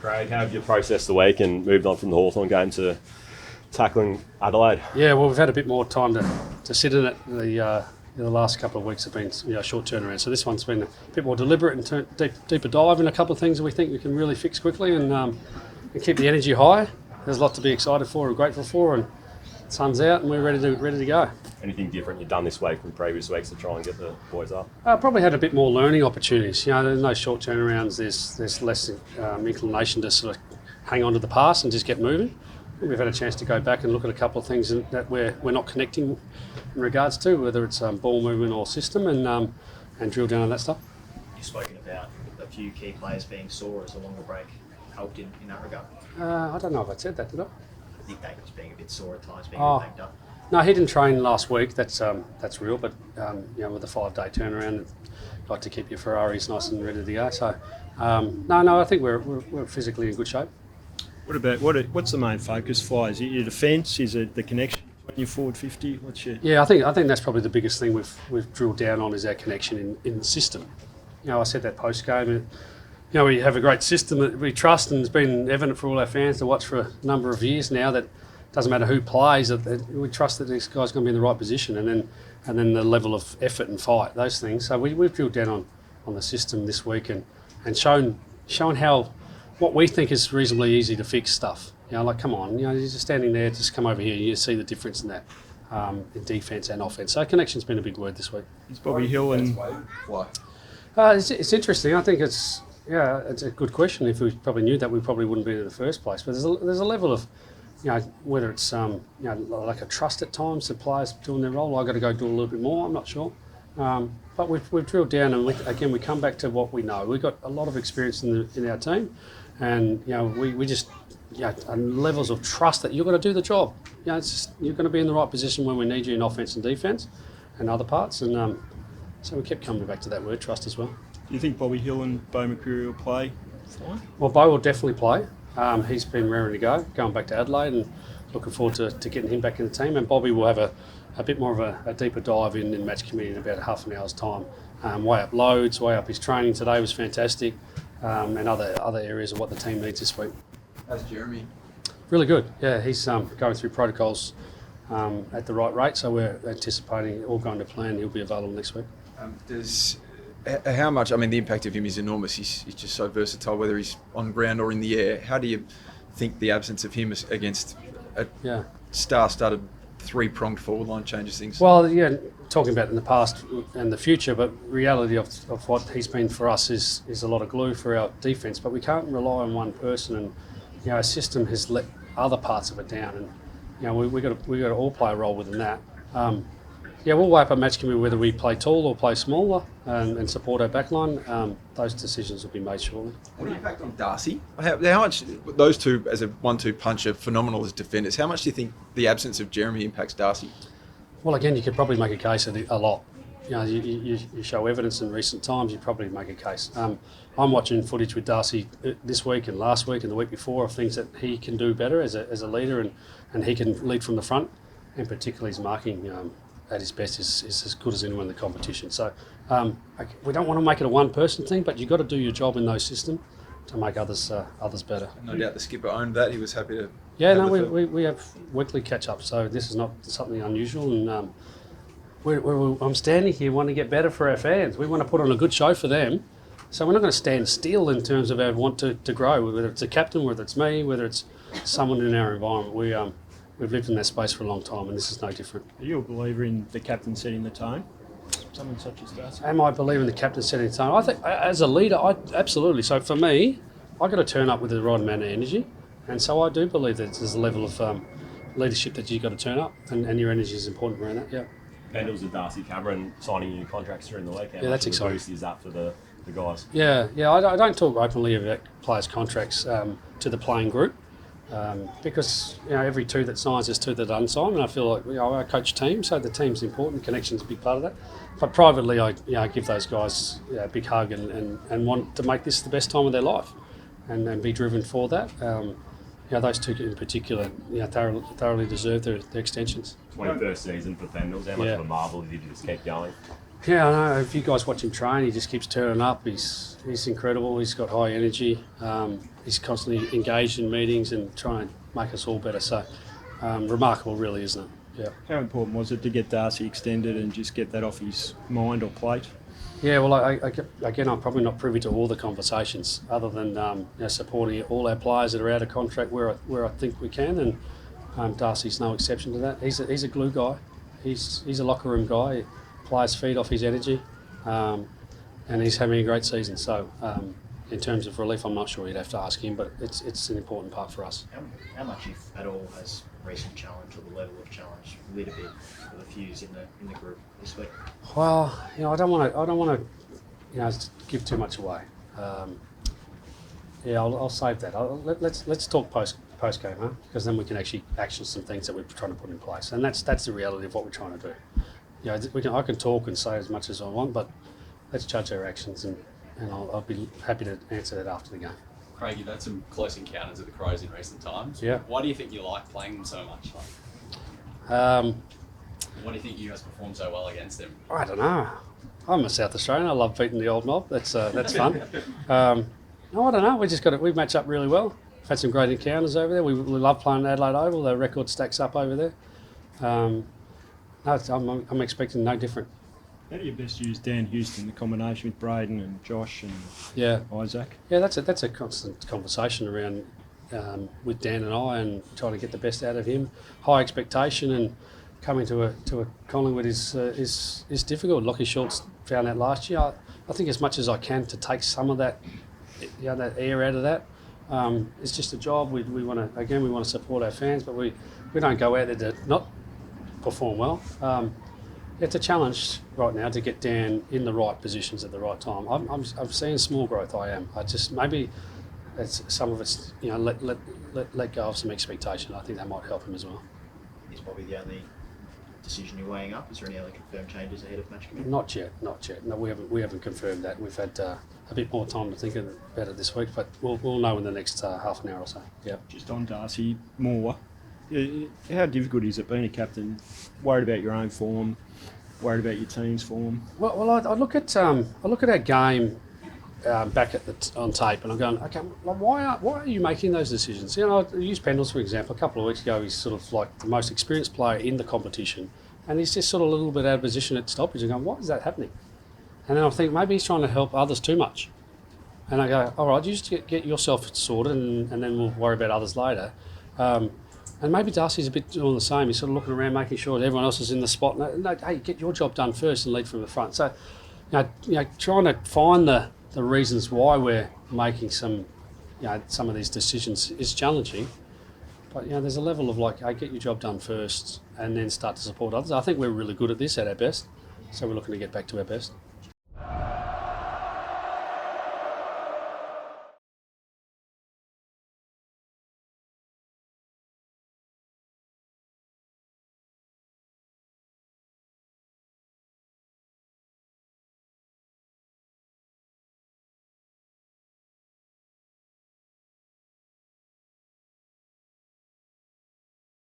Craig, how have you processed the week and moved on from the Hawthorn game to tackling Adelaide? Yeah, well, we've had a bit more time to sit in it. The last couple of weeks have been short turnaround, so this one's been a bit more deliberate and deeper dive in a couple of things that we think we can really fix quickly and keep the energy high. There's a lot to be excited for and grateful for, and the sun's out and we're ready to go. Anything different you've done this week from previous weeks to try and get the boys up? Probably had a bit more learning opportunities. There's no short turnarounds. There's less inclination to sort of hang on to the past and just get moving. We've had a chance to go back and look at a couple of things that we're not connecting in regards to, whether it's ball movement or system, and drill down on that stuff. You've spoken about a few key players being sore as a longer break helped in that regard. I don't know if I said that, did I? I think David's being a bit sore at times, being banged up. No, he didn't train last week. That's real, but with a 5-day turnaround, got to keep your Ferraris nice and ready to go. So no, I think we're physically in good shape. What about what's the main focus, Fly? Is it your defence? Is it the connection between your forward 50? What's your... Yeah, I think that's probably the biggest thing we've drilled down on is our connection in the system. I said that post game. We have a great system that we trust, and it's been evident for all our fans to watch for a number of years now that doesn't matter who plays, that we trust that this guy's going to be in the right position, and then the level of effort and fight, those things. So we've drilled down on the system this week and shown how what we think is reasonably easy to fix stuff. Come on, you're just standing there, just come over here, you see the difference in that in defence and offence. So connection's been a big word this week. It's Bobby Hill and... Why? It's interesting. I think it's a good question. If we probably knew that, we probably wouldn't be in the first place. But there's a level of, whether it's like a trust at times, the players doing their role. I've got to go do a little bit more. I'm not sure. But we've drilled down, and we come back to what we know. We've got a lot of experience in our team, and we just levels of trust that you're going to do the job. You're going to be in the right position when we need you in offence and defence, and other parts. And so we kept coming back to that word, trust, as well. Do you think Bobby Hill and Beau McCreery will play? Fine. Well, Beau will definitely play. He's been raring to go, going back to Adelaide, and looking forward to getting him back in the team. And Bobby will have a bit more of a deeper dive in match committee in about half an hour's time. Way up loads, way up his training today was fantastic, and other areas of what the team needs this week. How's Jeremy? Really good. Yeah, he's going through protocols at the right rate, so we're anticipating all going to plan. He'll be available next week. How much? The impact of him is enormous. He's just so versatile, whether he's on ground or in the air. How do you think the absence of him against a star-studded, three-pronged forward line changes things? Well, talking about in the past and the future, but reality of what he's been for us is a lot of glue for our defence. But we can't rely on one person, and our system has let other parts of it down, and we got to all play a role within that. We'll weigh up a match committee whether we play tall or play smaller and support our backline. Those decisions will be made shortly. What impact on Darcy? How much, those two as a 1-2 punch are phenomenal as defenders. How much do you think the absence of Jeremy impacts Darcy? Well, again, you could probably make a case of a lot. You show evidence in recent times, you probably make a case. I'm watching footage with Darcy this week and last week and the week before of things that he can do better as a leader, and he can lead from the front, and particularly his marking at his best is as good as anyone in the competition. So we don't want to make it a one-person thing, but you've got to do your job in those systems to make others better. No doubt the skipper owned that. He was happy to... We have weekly catch-ups, so this is not something unusual. And I'm standing here wanting to get better for our fans. We want to put on a good show for them. So we're not going to stand still in terms of our want to grow, whether it's a captain, whether it's me, whether it's someone in our environment. We've lived in that space for a long time, and this is no different. Are you a believer in the captain setting the tone? Someone such as Darcy? Am I a believer in the captain setting the tone? I think, as a leader, absolutely. So for me, I've got to turn up with the right amount of energy, and so I do believe that there's a level of leadership that you've got to turn up, and your energy is important around that, yeah. Pendles and Darcy Cameron signing new contracts during the week. Yeah, that's exciting. Boost is that for the guys? Yeah. I don't talk openly about players' contracts to the playing group. Because every two that signs, there's two that unsign, and I feel like I coach team, so the team's important. Connection's a big part of that. But privately, I give those guys a big hug and want to make this the best time of their life, and be driven for that. Those two in particular, thoroughly deserve their extensions. 21st season for Pendles. How much of a marvel did you just keep going? Yeah, I know. If you guys watch him train, he just keeps turning up. He's incredible. He's got high energy. He's constantly engaged in meetings and trying to make us all better. So remarkable, really, isn't it? Yeah. How important was it to get Darcy extended and just get that off his mind or plate? Yeah, well, again, I'm probably not privy to all the conversations, other than supporting all our players that are out of contract where I think we can, and Darcy's no exception to that. He's a glue guy. He's a locker room guy. He players feed off his energy, and he's having a great season. So, in terms of relief, I'm not sure you'd have to ask him, but it's an important part for us. How much, if at all, has recent challenge or the level of challenge lit a bit for the fuse in the group this week? Well, I don't want to give too much away. I'll save that. Let's talk post game, huh? Because then we can actually action some things that we're trying to put in place, and that's the reality of what we're trying to do. I can talk and say as much as I want, but let's judge our actions, and I'll be happy to answer that after the game. Craig, you've had some close encounters with the Crows in recent times. Yeah. Why do you think you like playing them so much? Um, Why do you think you guys perform so well against them? I don't know. I'm a South Australian. I love beating the old mob. That's fun. No, I don't know. We match up really well. We've had some great encounters over there. We love playing Adelaide Oval. The record stacks up over there. No, I'm expecting no different. How do you best use Dan Houston, the combination with Braden and Josh and Isaac? Yeah, that's a constant conversation around with Dan and I, and trying to get the best out of him. High expectation, and coming to a Collingwood is difficult. Lockie Schultz found that last year. I think as much as I can to take some of that that air out of that. It's just a job. We want to support our fans, but we don't go out there to not perform well. It's a challenge right now to get Dan in the right positions at the right time. I'm seeing small growth. I am. Maybe it's some of it's let go of some expectation. I think that might help him as well. It's probably the only decision you're weighing up. Is there any other confirmed changes ahead of match committee? Not yet. No, we haven't confirmed that. We've had a bit more time to think about it this week, but we'll know in the next half an hour or so. Yeah. Just on Darcy Moore, how difficult is it being a captain? Worried about your own form, worried about your team's form? Well, I look at our game back on tape, and I'm going, okay, why are you making those decisions? I use Pendles for example. A couple of weeks ago, he's sort of like the most experienced player in the competition, and he's just sort of a little bit out of position at stoppage. And going, why is that happening? And then I think maybe he's trying to help others too much. And I go, all right, you just get yourself sorted, and then we'll worry about others later. And maybe Darcy's a bit doing the same. He's sort of looking around, making sure that everyone else is in the spot. No, hey, get your job done first and lead from the front. So, trying to find the reasons why we're making some of these decisions is challenging. But there's a level of hey, get your job done first and then start to support others. I think we're really good at this at our best, so we're looking to get back to our best.